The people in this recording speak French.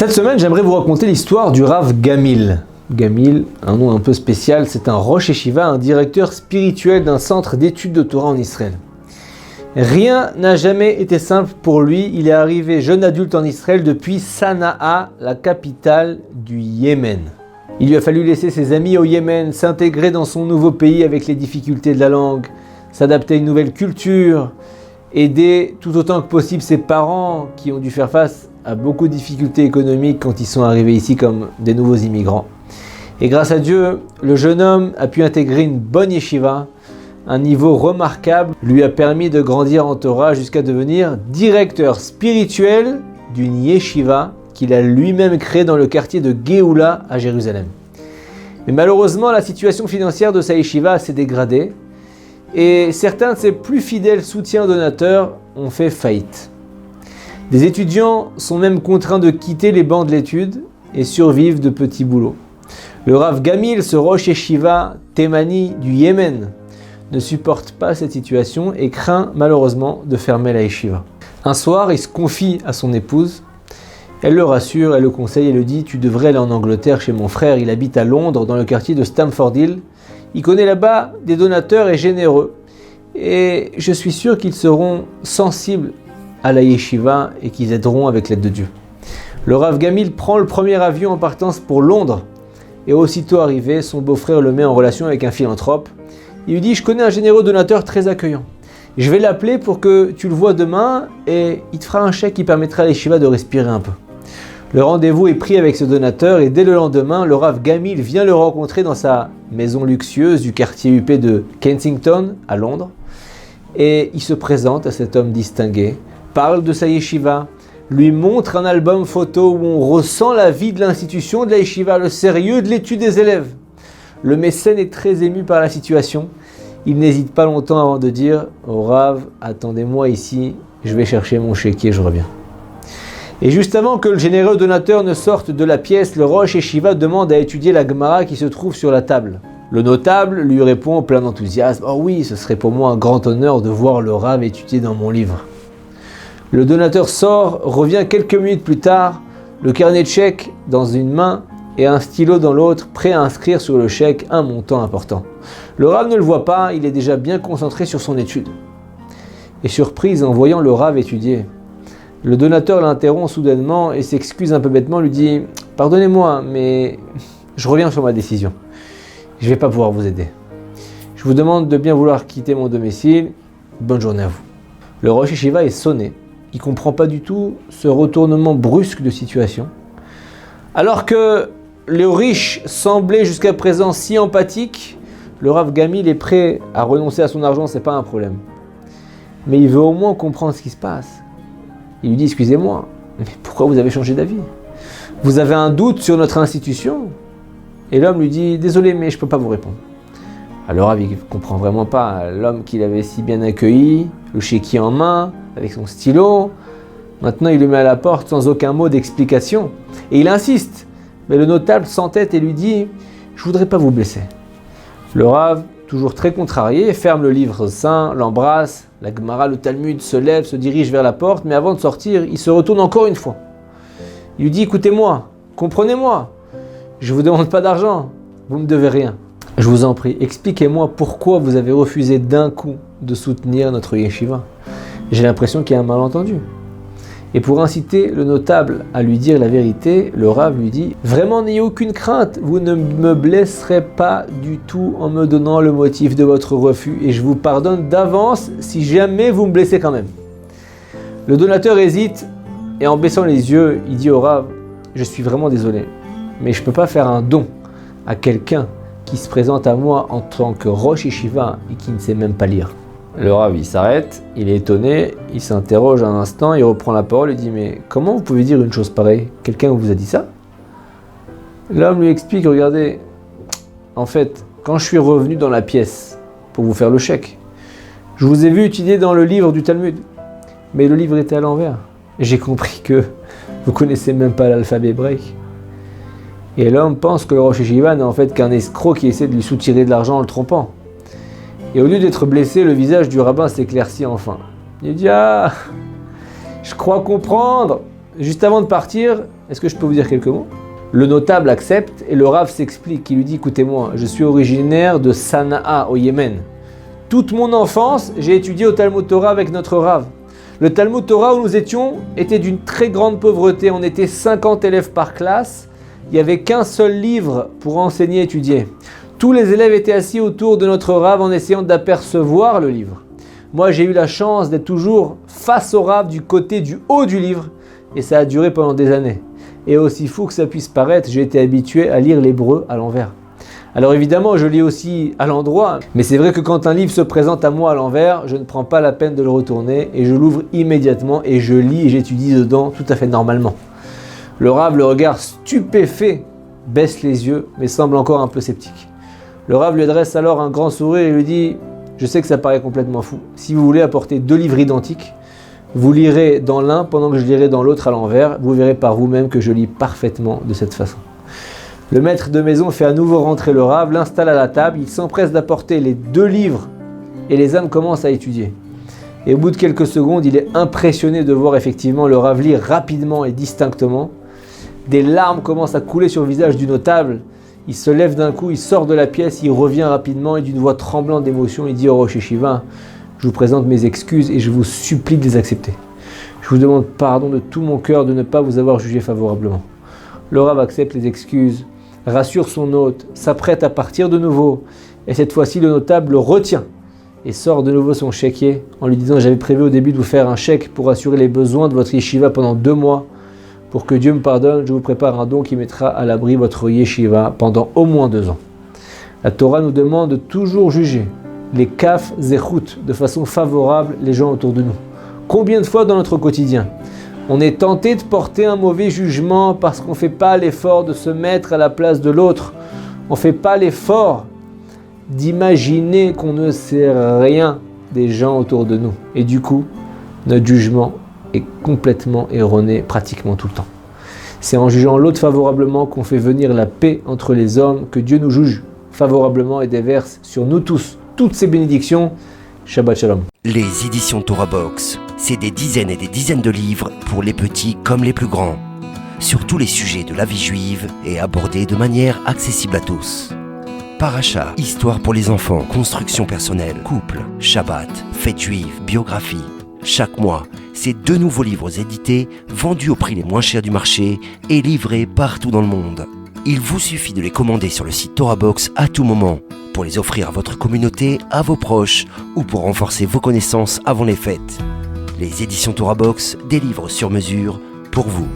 Cette semaine, j'aimerais vous raconter l'histoire du Rav Gamil. Gamil, un nom un peu spécial, c'est un Rosh Yeshiva, un directeur spirituel d'un centre d'études de Torah en Israël. Rien n'a jamais été simple pour lui. Il est arrivé jeune adulte en Israël depuis Sanaa, la capitale du Yémen. Il lui a fallu laisser ses amis au Yémen, s'intégrer dans son nouveau pays avec les difficultés de la langue, s'adapter à une nouvelle culture, aider tout autant que possible ses parents qui ont dû faire face à beaucoup de difficultés économiques quand ils sont arrivés ici comme des nouveaux immigrants. Et grâce à Dieu, le jeune homme a pu intégrer une bonne yeshiva. Un niveau remarquable lui a permis de grandir en Torah jusqu'à devenir directeur spirituel d'une yeshiva qu'il a lui-même créée dans le quartier de Géoula à Jérusalem. Mais malheureusement, la situation financière de sa yeshiva s'est dégradée et certains de ses plus fidèles soutiens donateurs ont fait faillite. Des étudiants sont même contraints de quitter les bancs de l'étude et survivent de petits boulots. Le Rav Gamil, ce Rosh Yeshiva Thémani du Yémen, ne supporte pas cette situation et craint malheureusement de fermer la yeshiva. Un soir, il se confie à son épouse. Elle le rassure, elle le conseille et le dit « Tu devrais aller en Angleterre chez mon frère, il habite à Londres dans le quartier de Stamford Hill. Il connaît là-bas des donateurs et généreux. Et je suis sûr qu'ils seront sensibles à la yeshiva et qu'ils aideront avec l'aide de Dieu. » Le Rav Gamil prend le premier avion en partance pour Londres et aussitôt arrivé, son beau-frère le met en relation avec un philanthrope. Il lui dit « Je connais un généreux donateur très accueillant. Je vais l'appeler pour que tu le vois demain et il te fera un chèque qui permettra à l'Yeshiva de respirer un peu. » Le rendez-vous est pris avec ce donateur et dès le lendemain, le Rav Gamil vient le rencontrer dans sa maison luxueuse du quartier huppé de Kensington à Londres. Et il se présente à cet homme distingué, parle de sa yeshiva, lui montre un album photo où on ressent la vie de l'institution de la yeshiva, le sérieux de l'étude des élèves. Le mécène est très ému par la situation. Il n'hésite pas longtemps avant de dire au Rav, attendez-moi ici, je vais chercher mon chéquier, je reviens. Et juste avant que le généreux donateur ne sorte de la pièce, le Rosh Yeshiva demande à étudier la Gemara qui se trouve sur la table. Le notable lui répond plein d'enthousiasme, oh oui, ce serait pour moi un grand honneur de voir le Rav étudier dans mon livre. Le donateur sort, revient quelques minutes plus tard, le carnet de chèques dans une main et un stylo dans l'autre, prêt à inscrire sur le chèque un montant important. Le Rav ne le voit pas, il est déjà bien concentré sur son étude. Et surprise en voyant le Rav étudier, le donateur l'interrompt soudainement et s'excuse un peu bêtement, lui dit « Pardonnez-moi, mais je reviens sur ma décision. Je ne vais pas pouvoir vous aider. Je vous demande de bien vouloir quitter mon domicile. Bonne journée à vous. » Le Rosh Yeshiva est sonné. Il ne comprend pas du tout ce retournement brusque de situation. Alors que le riche semblait jusqu'à présent si empathique, le Rav Gamil est prêt à renoncer à son argent, c'est pas un problème. Mais il veut au moins comprendre ce qui se passe. Il lui dit, excusez-moi, mais pourquoi vous avez changé d'avis? Vous avez un doute sur notre institution? Et l'homme lui dit, désolé, mais je ne peux pas vous répondre. Alors Rav, il ne comprend vraiment pas. L'homme qu'il avait si bien accueilli, le chéquier en main, avec son stylo, maintenant il le met à la porte sans aucun mot d'explication. Et il insiste, mais le notable s'entête et lui dit « Je ne voudrais pas vous blesser ». Le Rav, toujours très contrarié, ferme le livre saint, l'embrasse, la Gemara, le Talmud se lève, se dirige vers la porte, mais avant de sortir, il se retourne encore une fois. Il lui dit « Écoutez-moi, comprenez-moi, je ne vous demande pas d'argent, vous ne me devez rien. Je vous en prie, expliquez-moi pourquoi vous avez refusé d'un coup de soutenir notre yeshiva. J'ai l'impression qu'il y a un malentendu. » Et pour inciter le notable à lui dire la vérité, le Rav lui dit « Vraiment, n'ayez aucune crainte, vous ne me blesserez pas du tout en me donnant le motif de votre refus et je vous pardonne d'avance si jamais vous me blessez quand même. » Le donateur hésite et en baissant les yeux, il dit au Rav « Je suis vraiment désolé, mais je ne peux pas faire un don à quelqu'un qui se présente à moi en tant que Rosh Yeshiva et qui ne sait même pas lire. » Le Rav, il s'arrête, il est étonné, il s'interroge un instant, il reprend la parole et dit « Mais comment vous pouvez dire une chose pareille? Quelqu'un vous a dit ça ?» L'homme lui explique « Regardez, en fait, quand je suis revenu dans la pièce pour vous faire le chèque, je vous ai vu étudier dans le livre du Talmud, mais le livre était à l'envers. J'ai compris que vous connaissez même pas l'alphabet hébraïque. » Et l'homme pense que le Rosh Yeshiva n'est en fait qu'un escroc qui essaie de lui soutirer de l'argent en le trompant. Et au lieu d'être blessé, le visage du rabbin s'éclaircit enfin. Il dit « Ah, je crois comprendre. juste avant de partir, est-ce que je peux vous dire quelques mots? Le notable accepte et le Rav s'explique. Il lui dit, écoutez-moi, je suis originaire de Sanaa au Yémen. Toute mon enfance, j'ai étudié au Talmud Torah avec notre Rav. Le Talmud Torah où nous étions était d'une très grande pauvreté. On était 50 élèves par classe. Il n'y avait qu'un seul livre pour enseigner et étudier. Tous les élèves étaient assis autour de notre Rav en essayant d'apercevoir le livre. Moi, j'ai eu la chance d'être toujours face au Rav du côté du haut du livre et ça a duré pendant des années. Et aussi fou que ça puisse paraître, j'ai été habitué à lire l'hébreu à l'envers. Alors évidemment, je lis aussi à l'endroit, mais c'est vrai que quand un livre se présente à moi à l'envers, je ne prends pas la peine de le retourner et je l'ouvre immédiatement et je lis et j'étudie dedans tout à fait normalement. Le Rav, le regard stupéfait, baisse les yeux, mais semble encore un peu sceptique. Le Rav lui adresse alors un grand sourire et lui dit « Je sais que ça paraît complètement fou. Si vous voulez apporter 2 livres identiques, vous lirez dans l'un pendant que je lirai dans l'autre à l'envers. Vous verrez par vous-même que je lis parfaitement de cette façon. » Le maître de maison fait à nouveau rentrer le Rav, l'installe à la table, il s'empresse d'apporter les 2 livres et les âmes commencent à étudier. Et au bout de quelques secondes, il est impressionné de voir effectivement le Rav lire rapidement et distinctement. Des larmes commencent à couler sur le visage du notable. Il se lève d'un coup, il sort de la pièce, il revient rapidement et d'une voix tremblante d'émotion, il dit au Rosh Yeshiva, je vous présente mes excuses et je vous supplie de les accepter. Je vous demande pardon de tout mon cœur de ne pas vous avoir jugé favorablement. Le Rav accepte les excuses, rassure son hôte, s'apprête à partir de nouveau. Et cette fois-ci, le notable le retient et sort de nouveau son chéquier en lui disant « J'avais prévu au début de vous faire un chèque pour assurer les besoins de votre yeshiva pendant 2 mois. Pour que Dieu me pardonne, je vous prépare un don qui mettra à l'abri votre yeshiva pendant au moins 2 ans. » La Torah nous demande de toujours juger les kaf zechut de façon favorable les gens autour de nous. Combien de fois dans notre quotidien on est tenté de porter un mauvais jugement parce qu'on ne fait pas l'effort de se mettre à la place de l'autre. On ne fait pas l'effort d'imaginer qu'on ne sait rien des gens autour de nous. Et du coup, notre jugement est complètement erroné pratiquement tout le temps. C'est en jugeant l'autre favorablement qu'on fait venir la paix entre les hommes, que Dieu nous juge favorablement et déverse sur nous tous toutes ses bénédictions. Shabbat Shalom. Les éditions Torah Box, c'est des dizaines et des dizaines de livres pour les petits comme les plus grands, sur tous les sujets de la vie juive et abordés de manière accessible à tous. Paracha, histoire pour les enfants, construction personnelle, couple, Shabbat, fête juive, biographie. Chaque mois, c'est 2 nouveaux livres édités, vendus au prix les moins chers du marché et livrés partout dans le monde. Il vous suffit de les commander sur le site Torah Box à tout moment, pour les offrir à votre communauté, à vos proches ou pour renforcer vos connaissances avant les fêtes. Les éditions Torah Box, des livres sur mesure pour vous.